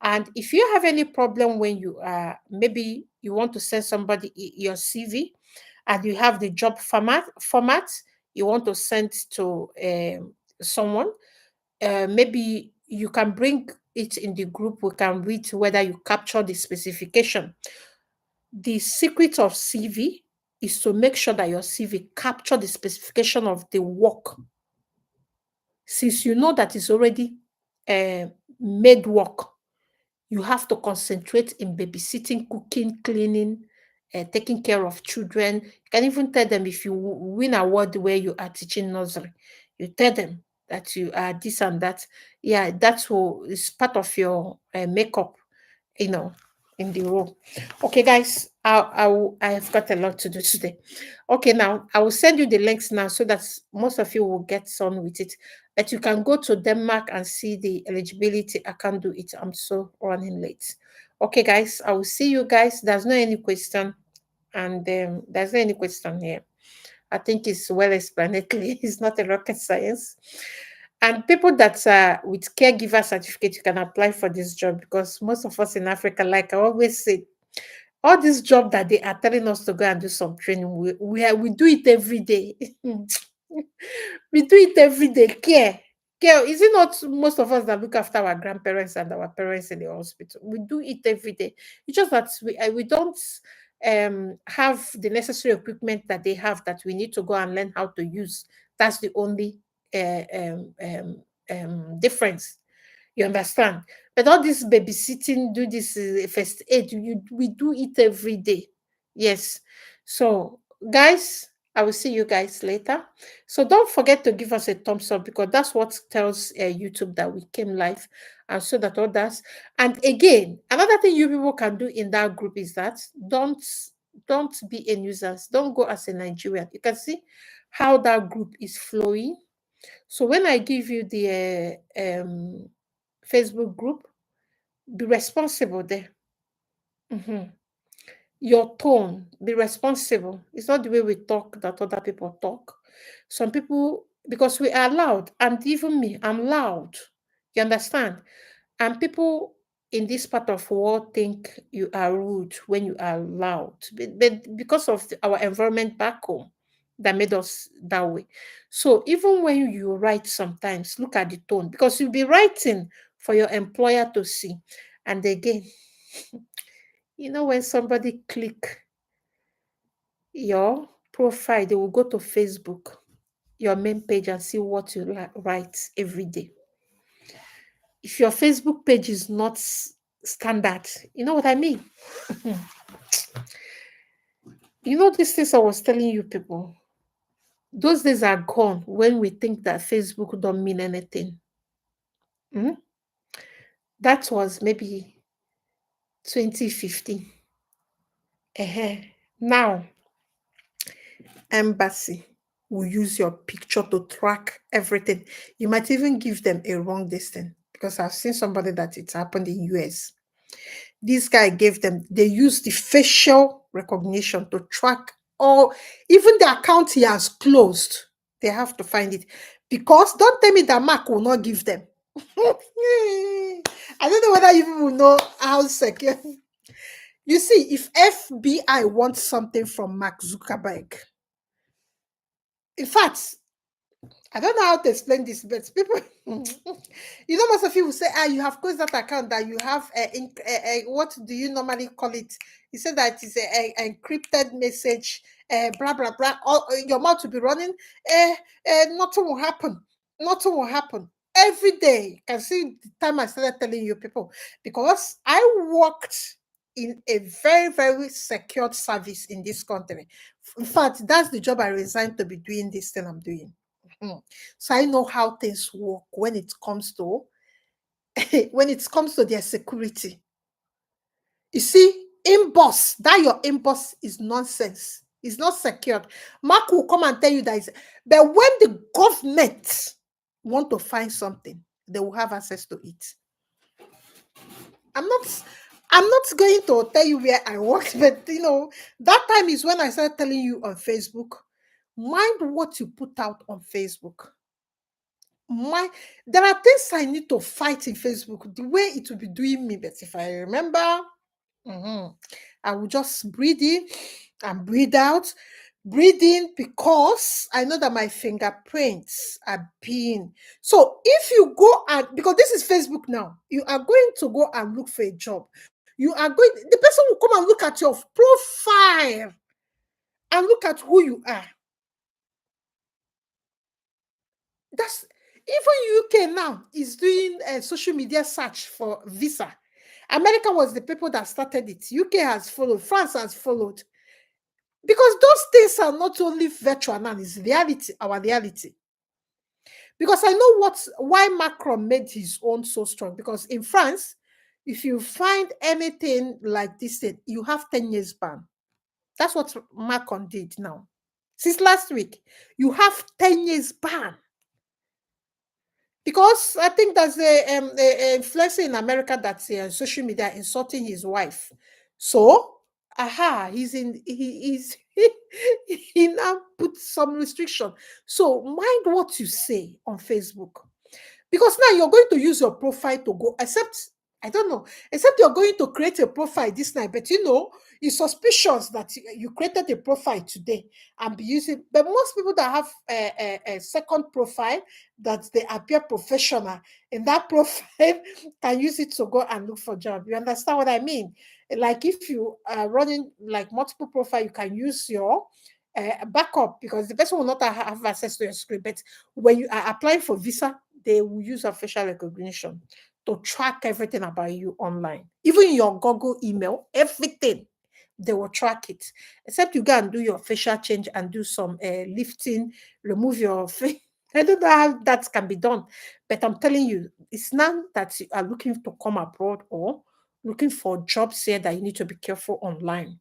And if you have any problem when you maybe you want to send somebody your CV and you have the job format you want to send to someone, maybe you can bring it in the group. We can read whether you capture the specification. The secret of CV is to make sure that your CV capture the specification of the work. Since you know that it's already uh, made work, you have to concentrate in babysitting, cooking, cleaning, taking care of children. You can even tell them if you win award where you are teaching nursery, you tell them that you are this and that. Yeah, that's what is part of your makeup, you know, in the role. Okay, guys, I have got a lot to do today. Okay, now I will send you the links now so that most of you will get on with it. But you can go to Denmark and see the eligibility. I can't do it. I'm so running late. Okay, guys, I will see you guys. There's no any question, and there's no any question here. I think it's well explanatory. It's not a rocket science. And people that are with caregiver certificate, you can apply for this job because most of us in Africa, like I always say, all this job that they are telling us to go and do some training, we do it every day. We do it every day. Care. Is it not most of us that look after our grandparents and our parents in the hospital? We do it every day. It's just that we don't have the necessary equipment that they have that we need to go and learn how to use. That's the only difference. You understand? But all this babysitting, do this first aid, we do it every day. Yes. So, guys, I will see you guys later. So don't forget to give us a thumbs up because that's what tells YouTube that we came live, and so that others. And again, another thing you people can do in that group is that don't be a nuisance. Don't go as a Nigerian. You can see how that group is flowing. So when I give you the Facebook group, be responsible there. Mhm. Your tone, be responsible. It's not the way we talk that other people talk. Some people, because we are loud, and even me, I'm loud. You understand? And people in this part of the world think you are rude when you are loud, but because of our environment back home that made us that way. So even when you write, sometimes look at the tone because you'll be writing for your employer to see. And again, when somebody click your profile, they will go to Facebook, your main page, and see what you write every day. If your Facebook page is not standard, you know what I mean? These things I was telling you people, those days are gone when we think that Facebook don't mean anything. That was maybe 2015. Now, embassy will use your picture to track everything. You might even give them a wrong distance because I've seen somebody that it happened in US. This guy gave them, they used the facial recognition to track all, even the account he has closed. They have to find it because don't tell me that Mark will not give them. I don't know whether you people know how secure. You see, if FBI wants something from Mark Zuckerberg, in fact, I don't know how to explain this, but people, most of you will say, you have closed that account, that you have what do you normally call it? You said that it's a encrypted message, blah, blah, blah. All, your mouth will be running, nothing will happen. Nothing will happen. Every day, you can see the time I started telling you people, because I worked in a very, very secured service in this country. In fact, that's the job I resigned to be doing this thing I'm doing. So I know how things work when it comes to when it comes to their security. You see, inbox, that your inbox is nonsense. It's not secured. Mark will come and tell you that. But when the government want to find something, they will have access to it. I'm not I'm not going to tell you where I worked, but that time is when I started telling you on Facebook. Mind what you put out on Facebook. My There are things I need to fight in Facebook, the way it will be doing me, but if I remember, I will just breathe in and breathe out. Breathe in because I know that my fingerprints are being. So if you go and, because this is Facebook now, you are going to go and look for a job. The person will come and look at your profile and look at who you are. That's even UK now is doing a social media search for visa. America was the people that started it. UK has followed. France has followed. Because those things are not only virtual now, it's reality, our reality. Because I know why Macron made his own so strong. Because in France, if you find anything like this thing, you have 10 years ban. That's what Macron did now. Since last week, you have 10 years ban. Because I think there's a influencer in America that's social media insulting his wife. So, he now put some restriction. So mind what you say on Facebook. Because now you're going to use your profile to go, except, I don't know, except you're going to create a profile this night, but it's suspicious that you created a profile today and be using, but most people that have a second profile that they appear professional in that profile can use it to go and look for job. You understand what I mean? Like if you are running like multiple profile, you can use your backup because the person will not have access to your screen. But when you are applying for visa, they will use a facial recognition to track everything about you online. Even your Google email, everything, they will track it. Except you go and do your facial change and do some lifting, remove your face. I don't know how that can be done. But I'm telling you, it's not that you are looking to come abroad or looking for jobs here that you need to be careful online.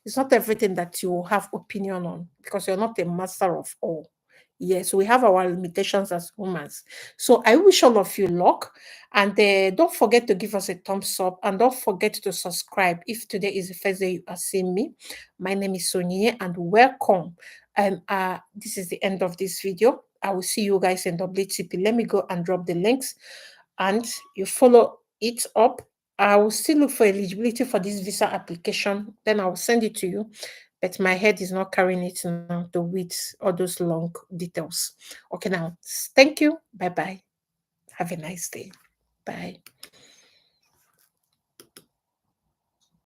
It's not everything that you have opinion on because you're not a master of all. Yes, we have our limitations as humans. So I wish all of you luck. And don't forget to give us a thumbs up and don't forget to subscribe if today is the first day you are seeing me. My name is Onyinye and welcome. And this is the end of this video. I will see you guys in WTP. Let me go and drop the links and you follow it up. I will still look for eligibility for this visa application. Then I will send it to you. But my head is not carrying it now to read all those long details. Okay, now, thank you. Bye-bye. Have a nice day. Bye.